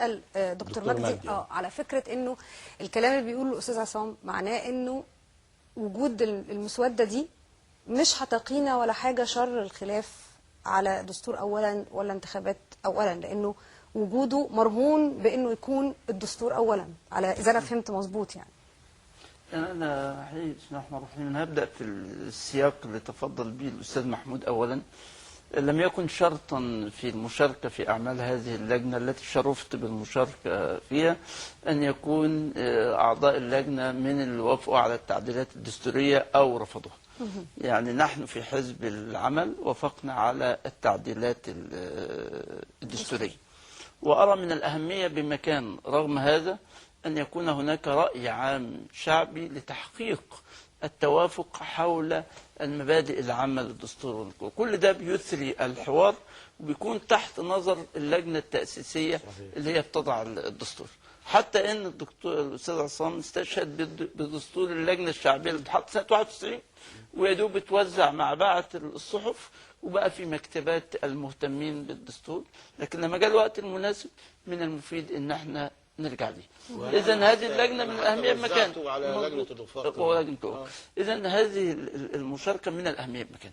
اسال دكتور مجدي على فكره انه الكلام اللي بيقوله الاستاذ عصام معناه انه وجود المسوده دي مش هتقينا ولا حاجه شر الخلاف على دستور اولا ولا انتخابات اولا، لانه وجوده مرهون بانه يكون الدستور اولا، على اذا انا فهمت مظبوط يعني. انا حقيقي بسم الله الرحمن الرحيم انا هبدا في السياق اللي تفضل به الاستاذ محمود. اولا لم يكن شرطا في المشاركه في اعمال هذه اللجنه التي شرفت بالمشاركه فيها ان يكون اعضاء اللجنه من اللي وافقوا على التعديلات الدستوريه او رفضوها. يعني نحن في حزب العمل وافقنا على التعديلات الدستوريه، وارى من الاهميه بمكان رغم هذا أن يكون هناك رأي عام شعبي لتحقيق التوافق حول المبادئ العامة للدستور، وكل ده بيثري الحوار وبيكون تحت نظر اللجنة التأسيسية اللي هي بتضع الدستور. حتى أن الأستاذ عصام استشهد بدستور اللجنة الشعبية اللي اتحط سنة 91 ويدوب بتوزع مع بعض الصحف وبقى في مكتبات المهتمين بالدستور، لكن لما جاء الوقت المناسب من المفيد ان احنا نرجع ليه. اذا هذه اللجنه من الاهميه بمكان على لجنه الوفاق. اذا هذه المشاركه من الاهميه بمكان.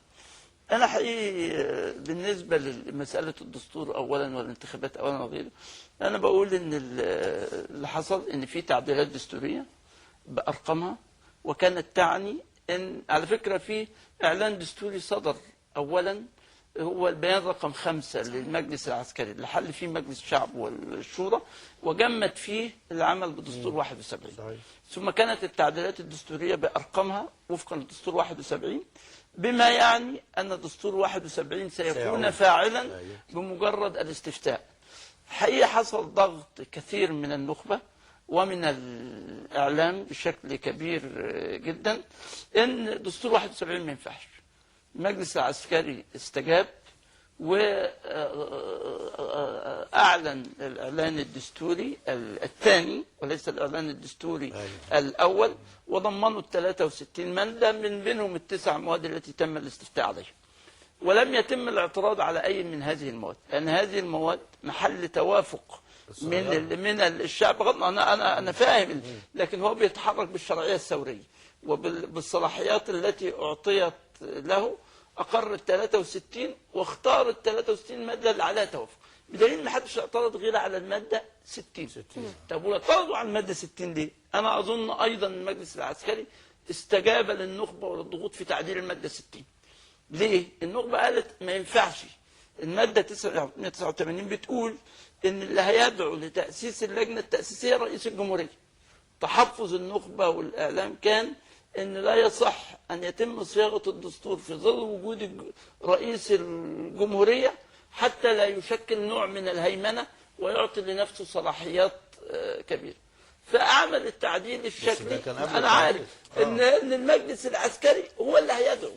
انا حقيقي بالنسبه لمساله الدستور اولا والانتخابات اولا وغيره، انا بقول ان اللي حصل ان في تعديلات دستوريه بارقامها، وكانت تعني ان على فكره في اعلان دستوري صدر اولا هو البيان رقم 5 للمجلس العسكري اللي حل فيه مجلس الشعب والشورى وجمد فيه العمل بدستور 71. ثم كانت التعديلات الدستورية بأرقامها وفقا لدستور 71، بما يعني أن دستور 71 سيكون فاعلا بمجرد الاستفتاء. حقيقة حصل ضغط كثير من النخبة ومن الإعلام بشكل كبير جدا أن دستور 71 ما ينفعش. المجلس العسكري استجاب وأعلن الإعلان الدستوري الثاني وليس الإعلان الدستوري الأول، وضمنوا 63 مادة من بينهم التسع مواد التي تم الاستفتاء عليها، ولم يتم الاعتراض على أي من هذه المواد، لأن هذه المواد محل توافق من الشعب. أنا فاهم، لكن هو بيتحرك بالشرعية الثورية وبالصلاحيات التي أعطيت له. أقر ال 63 واختار ال 63 مادة اللي عليها توافق، بدليل ما حدش اعترض غير على المادة 60. طب واعترضوا على المادة 60 ليه؟ أنا أظن أيضا المجلس العسكري استجاب للنخبة وللضغوط في تعديل المادة 60. ليه؟ النخبة قالت ما ينفعش. المادة 189 بتقول إن اللي هيدعو لتأسيس اللجنة التأسيسية رئيس الجمهورية. تحفظ النخبة والإعلام كان إن لا يصح أن يتم صياغة الدستور في ظل وجود رئيس الجمهورية حتى لا يشكل نوع من الهيمنة ويعطي لنفسه صلاحيات كبيرة. فأعمل التعديل الشكلي. أنا عارف إن المجلس العسكري هو اللي هيدعو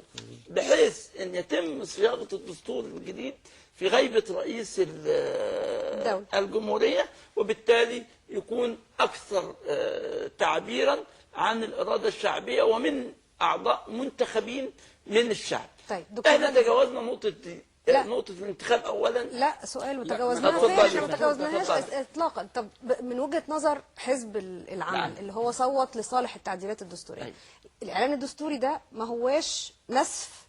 بحيث أن يتم صياغة الدستور الجديد في غيبة رئيس الجمهورية، وبالتالي يكون أكثر تعبيرا عن الإرادة الشعبية ومن أعضاء منتخبين من الشعب. طيب احنا تجاوزنا نقطة دي. نقطة الانتخاب أولا لا سؤال وتجاوزناها، احنا ما تجاوزناهاش إطلاقا. طب من وجهة نظر حزب العمل اللي هو صوت لصالح التعديلات الدستورية، الإعلان الدستوري ده ما هواش نسف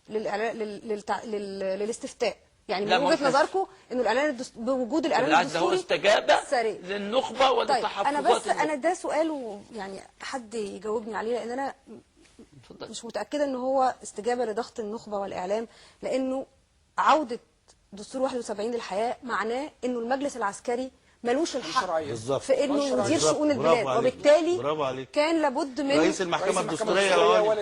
للاستفتاء، يعني من وجهة نظركم انه الاعلان بوجود الاعلان الدستوري هو استجابه للنخبه ولتحفظات. طيب انا ده سؤال يعني حد يجاوبني عليه، لان انا مش متاكده ان هو استجابه لضغط النخبه والاعلام، لانه عوده دستور 71 للحياه معناه انه المجلس العسكري ملوش الحق في انه يدير شؤون البلاد، وبالتالي كان لابد من رئيس المحكمه الدستوريه هو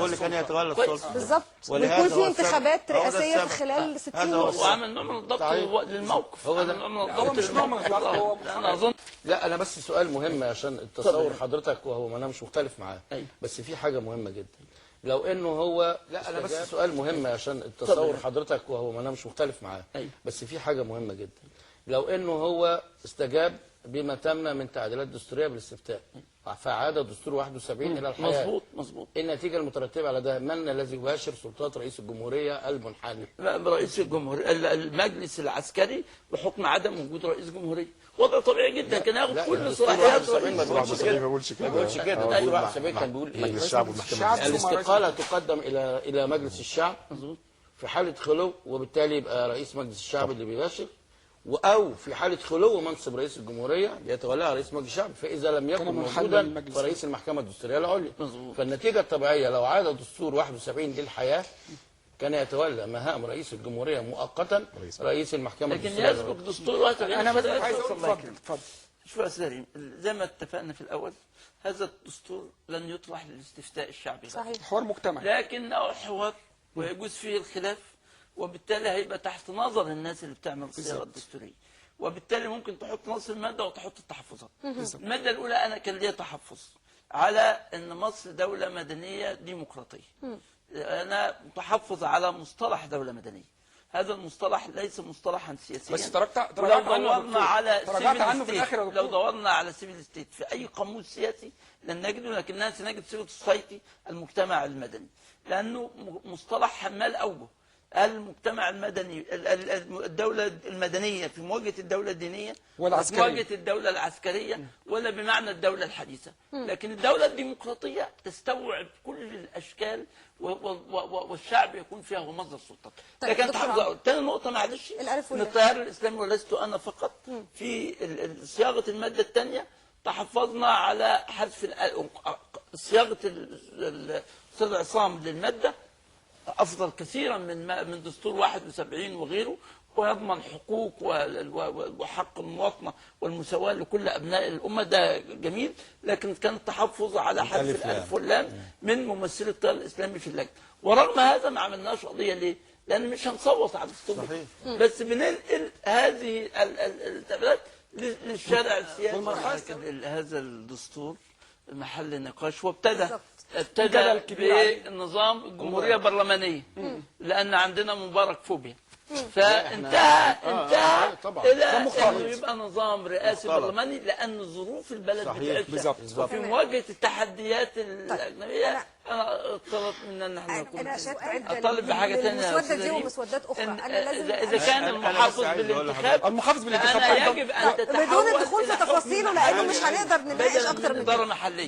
اللي كان يتولى السلطه بالظبط، ويكون في انتخابات رئاسيه في خلال 60 يوم. وعمل نوع من الضبط للموقف. هو مش نوع من الضبط. انا اظن لا انا بس سؤال مهم عشان التصور حضرتك، وهو انا مش مختلف معاه، بس في حاجه مهمه جدا. لو انه هو انا بس سؤال مهم عشان التصور حضرتك، وهو انا مش مختلف معاه، بس في حاجه مهمه جدا. لو انه هو استجاب بما تم من تعديلات دستوريه بالاستفتاء، فعاد دستور 71 الى الحياه. مظبوط. ايه النتيجه المترتبه على ده؟ من الذي يباشر سلطات رئيس الجمهوريه المنحل؟ لا، رئيس الجمهوريه، المجلس العسكري بحكم عدم وجود رئيس جمهوريه. وضع طبيعي جدا، كان ياخد كل صلاحيات ما بيقولش كده. دستور 71 كان بيقول ايه؟ الشعب والمحكمه الاستقاله تقدم الى مجلس الشعب مظبوط. في حاله خلو، وبالتالي يبقى رئيس مجلس الشعب اللي بيباشر، او في حاله خلو منصب رئيس الجمهوريه يتولاها رئيس مجلس الشعب، فاذا لم يكن موجودا فرئيس المحكمه الدستوريه العليا. فالنتيجه الطبيعيه لو عاد دستور 71 للحياه كان يتولى مهام رئيس الجمهوريه مؤقتا رئيس المحكمه الدستوريه. لكن يسبق دستور 71. انا بس عايز اقول اتفضل. شوف يا استاذ ريم، زي ما اتفقنا في الاول، هذا الدستور لن يطرح للاستفتاء الشعبي. صحيح. حوار مجتمعي، لكنه حوار ويجوز فيه الخلاف، وبالتالي هيبقى تحت نظر الناس اللي بتعمل الصياغه الدستوريه، وبالتالي ممكن تحط نص الماده وتحط التحفظات. الماده الاولى انا كان ليا تحفظ على ان مصر دوله مدنيه ديمقراطيه. انا متحفظ على مصطلح دوله مدنيه. هذا المصطلح ليس مصطلحا سياسيا، بس تراجعت لو دورنا على عنه في الاخر. لو دورنا على سيفل ستيت في اي قاموس سياسي لن نجده، لكننا سنجد سيفل سوسايتي، المجتمع المدني، لانه مصطلح حمال اوجه. المجتمع المدني، الدولة المدنية في مواجهة الدولة الدينية والعسكرية، في مواجهة الدولة العسكرية، ولا بمعنى الدولة الحديثة. لكن الدولة الديمقراطية تستوعب كل الأشكال، والشعب يكون فيها هو مصدر السلطة. لكن تاني نقطة معلش، ان التيار الإسلامي ولست أنا فقط في صياغة المادة الثانية تحفظنا على حذف صياغة الأستاذ عصام للمادة أفضل كثيرا من دستور 71 وغيره، ويضمن حقوق وحق المواطنة والمساواة لكل أبناء الأمة. ده جميل، لكن كان التحفظ على حذف الألف واللام من ممثلي التيار الإسلامي في اللجنة. ورغم هذا ما عملناش قضية. ليه؟ لأن مش هنصوت على الدستور، بس بننقل هذه التبعات للشارع السياسي. هذا الدستور محل نقاش، وابتدى بنظام الجمهورية البرلمانية، لأن عندنا مبارك فوبيا، فانتهى إلى أنه يبقى نظام رئاسي برلماني، لأن ظروف البلد بتاعتها وفي مواجهة التحديات الأجنبية. أنا طلبت منا أن احنا أطالب بحاجة ثانية، المسودة دي ومسودات أخرى. أنا لازم إذا كان المحافظ بالانتخاب أنا يجب أن تتحول بدون الدخول في تفاصيله، لأنه مش هنقدر نناقش أكتر من كده. إدارة محلية.